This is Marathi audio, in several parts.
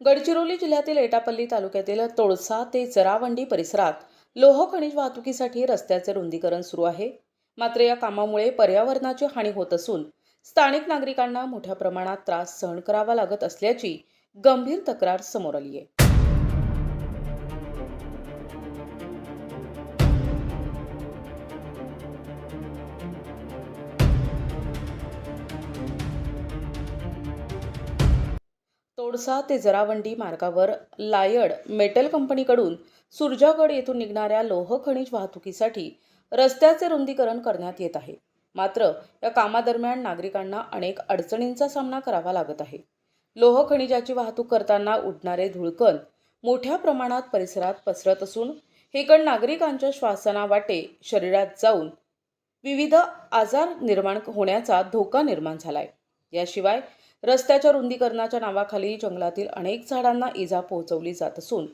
गडचिरोली जिल्ह्यातील एटापल्ली तालुक्यातील तोळसा ते जरावंडी परिसरात लोह खनिज वाहतुकीसाठी रस्त्याचे रुंदीकरण सुरू आहे. मात्र या कामामुळे पर्यावरणाची हानी होत असून स्थानिक नागरिकांना मोठ्या प्रमाणात त्रास सहन करावा लागत असल्याची गंभीर तक्रार समोर आली आहे. तोडसा ते जरावंडी मार्गावर लायड मेटल कंपनीकडून सुरजागड येथून निघणाऱ्या लोह खनिज वाहतुकीसाठी रस्त्याचे रुंदीकरण करण्यात येत आहे. मात्र या कामादरम्यान नागरिकांना अनेक अडचणींचा सामना करावा लागत आहे. लोह खनिजाची वाहतूक करताना उडणारे धूळकण मोठ्या प्रमाणात परिसरात पसरत असून हे कण नागरिकांच्या श्वासनावाटे शरीरात जाऊन विविध आजार निर्माण होण्याचा धोका निर्माण झालाय. याशिवाय रस्त्याच्या रुंदीकरणाच्या नावाखाली जंगलातील अनेक झाडांना इजा पोहोचवली जात असून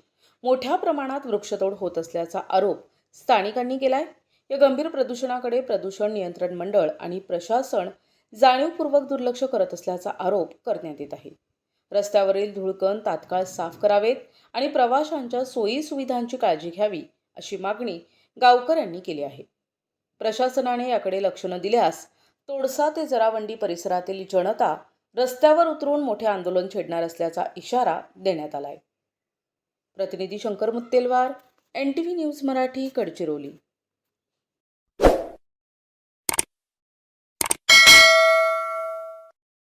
मोठ्या प्रमाणात वृक्षतोड होत असल्याचा आरोप स्थानिकांनी केलाय. या गंभीर प्रदूषणाकडे प्रदूषण नियंत्रण मंडळ आणि प्रशासन जाणीवपूर्वक दुर्लक्ष करत असल्याचा आरोप करण्यात येत आहे. रस्त्यावरील धूळकण तात्काळ साफ करावेत आणि प्रवाशांच्या सोयी सुविधांची काळजी घ्यावी अशी मागणी गावकऱ्यांनी केली आहे. प्रशासनाने याकडे लक्ष न दिल्यास तोडसा ते जरावंडी परिसरातील जनता रस्त्यावर उतरून मोठे आंदोलन छेडणार असल्याचा इशारा देण्यात आलाय. प्रतिनिधी शंकर मुत्तेलवार, NTV न्यूज मराठी, गडचिरोली.